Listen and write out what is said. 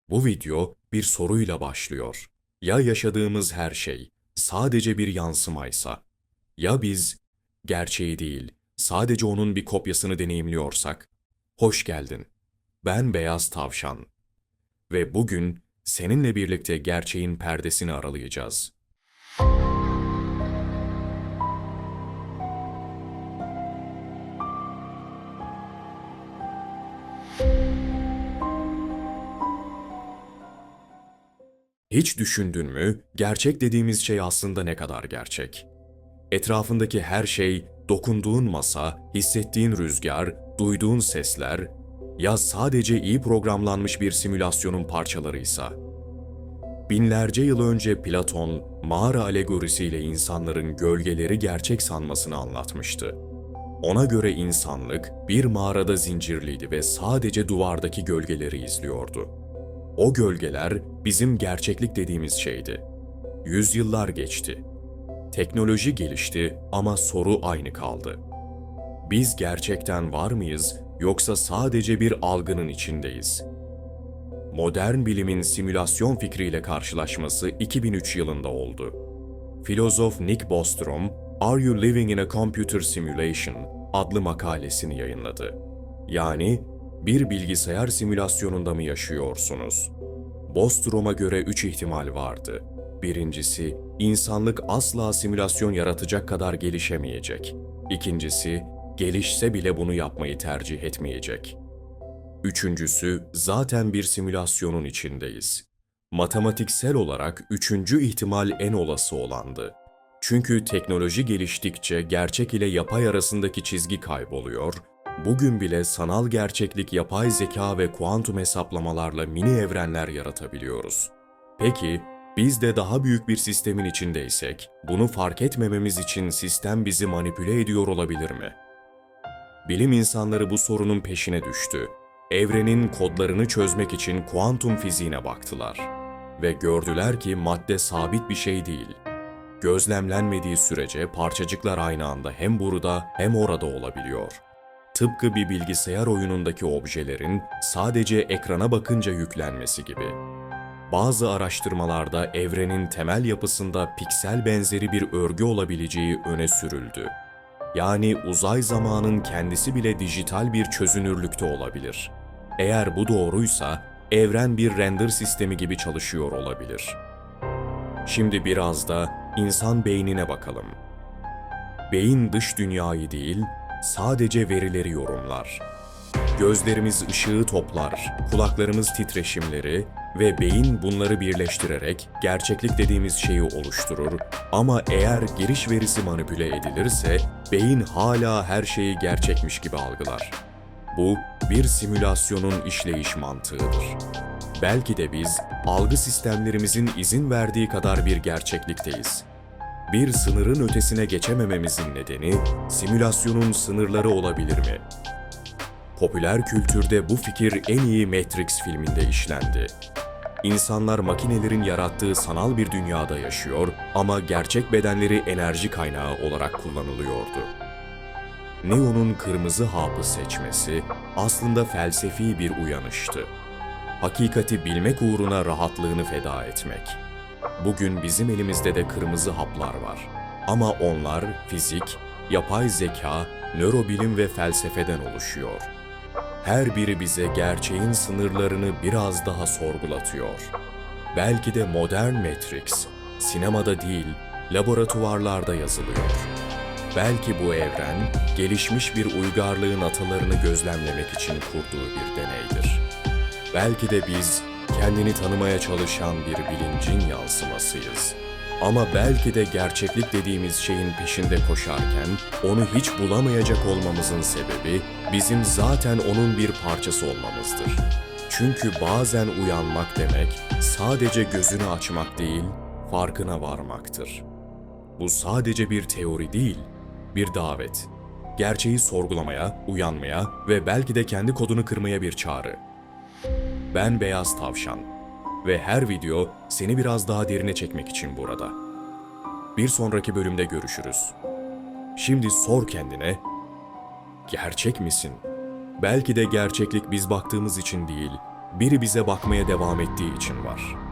Bu video bir soruyla başlıyor. Ya yaşadığımız her şey sadece bir yansımaysa? Ya biz gerçeği değil, sadece onun bir kopyasını deneyimliyorsak? Hoş geldin. Ben Beyaz Tavşan ve bugün seninle birlikte gerçeğin perdesini aralayacağız. Hiç düşündün mü, gerçek dediğimiz şey aslında ne kadar gerçek? Etrafındaki her şey, dokunduğun masa, hissettiğin rüzgar, duyduğun sesler, ya sadece iyi programlanmış bir simülasyonun parçalarıysa? Binlerce yıl önce Platon, mağara alegorisiyle insanların gölgeleri gerçek sanmasını anlatmıştı. Ona göre insanlık bir mağarada zincirliydi ve sadece duvardaki gölgeleri izliyordu. O gölgeler bizim gerçeklik dediğimiz şeydi. Yüzyıllar geçti. Teknoloji gelişti ama soru aynı kaldı. Biz gerçekten var mıyız yoksa sadece bir algının içindeyiz? Modern bilimin simülasyon fikriyle karşılaşması 2003 yılında oldu. Filozof Nick Bostrom, "Are You Living in a Computer Simulation?" adlı makalesini yayınladı. Yani, bir bilgisayar simülasyonunda mı yaşıyorsunuz? Bostrom'a göre 3 ihtimal vardı. Birincisi, insanlık asla simülasyon yaratacak kadar gelişemeyecek. İkincisi, gelişse bile bunu yapmayı tercih etmeyecek. Üçüncüsü, zaten bir simülasyonun içindeyiz. Matematiksel olarak üçüncü ihtimal en olası olandı. Çünkü teknoloji geliştikçe gerçek ile yapay arasındaki çizgi kayboluyor, bugün bile sanal gerçeklik, yapay zeka ve kuantum hesaplamalarla mini evrenler yaratabiliyoruz. Peki, biz de daha büyük bir sistemin içindeysek, bunu fark etmememiz için sistem bizi manipüle ediyor olabilir mi? Bilim insanları bu sorunun peşine düştü. Evrenin kodlarını çözmek için kuantum fiziğine baktılar. Ve gördüler ki madde sabit bir şey değil. Gözlemlenmediği sürece parçacıklar aynı anda hem burada hem orada olabiliyor. Tıpkı bir bilgisayar oyunundaki objelerin sadece ekrana bakınca yüklenmesi gibi. Bazı araştırmalarda evrenin temel yapısında piksel benzeri bir örgü olabileceği öne sürüldü. Yani uzay zamanın kendisi bile dijital bir çözünürlükte olabilir. Eğer bu doğruysa, evren bir render sistemi gibi çalışıyor olabilir. Şimdi biraz da insan beynine bakalım. Beyin dış dünyayı değil, sadece verileri yorumlar. Gözlerimiz ışığı toplar, kulaklarımız titreşimleri ve beyin bunları birleştirerek gerçeklik dediğimiz şeyi oluşturur. Ama eğer giriş verisi manipüle edilirse, beyin hala her şeyi gerçekmiş gibi algılar. Bu, bir simülasyonun işleyiş mantığıdır. Belki de biz, algı sistemlerimizin izin verdiği kadar bir gerçeklikteyiz. Bir sınırın ötesine geçemememizin nedeni, simülasyonun sınırları olabilir mi? Popüler kültürde bu fikir en iyi Matrix filminde işlendi. İnsanlar makinelerin yarattığı sanal bir dünyada yaşıyor ama gerçek bedenleri enerji kaynağı olarak kullanılıyordu. Neo'nun kırmızı hapı seçmesi aslında felsefi bir uyanıştı. Hakikati bilmek uğruna rahatlığını feda etmek. Bugün bizim elimizde de kırmızı haplar var. Ama onlar fizik, yapay zeka, nörobilim ve felsefeden oluşuyor. Her biri bize gerçeğin sınırlarını biraz daha sorgulatıyor. Belki de modern Matrix, sinemada değil, laboratuvarlarda yazılıyor. Belki bu evren, gelişmiş bir uygarlığın atalarını gözlemlemek için kurduğu bir deneydir. Belki de biz, kendini tanımaya çalışan bir bilincin yansımasıyız. Ama belki de gerçeklik dediğimiz şeyin peşinde koşarken onu hiç bulamayacak olmamızın sebebi bizim zaten onun bir parçası olmamızdır. Çünkü bazen uyanmak demek sadece gözünü açmak değil, farkına varmaktır. Bu sadece bir teori değil, bir davet. Gerçeği sorgulamaya, uyanmaya ve belki de kendi kodunu kırmaya bir çağrı. Ben Beyaz Tavşan ve her video seni biraz daha derine çekmek için burada. Bir sonraki bölümde görüşürüz. Şimdi sor kendine, gerçek misin? Belki de gerçeklik biz baktığımız için değil, biri bize bakmaya devam ettiği için var.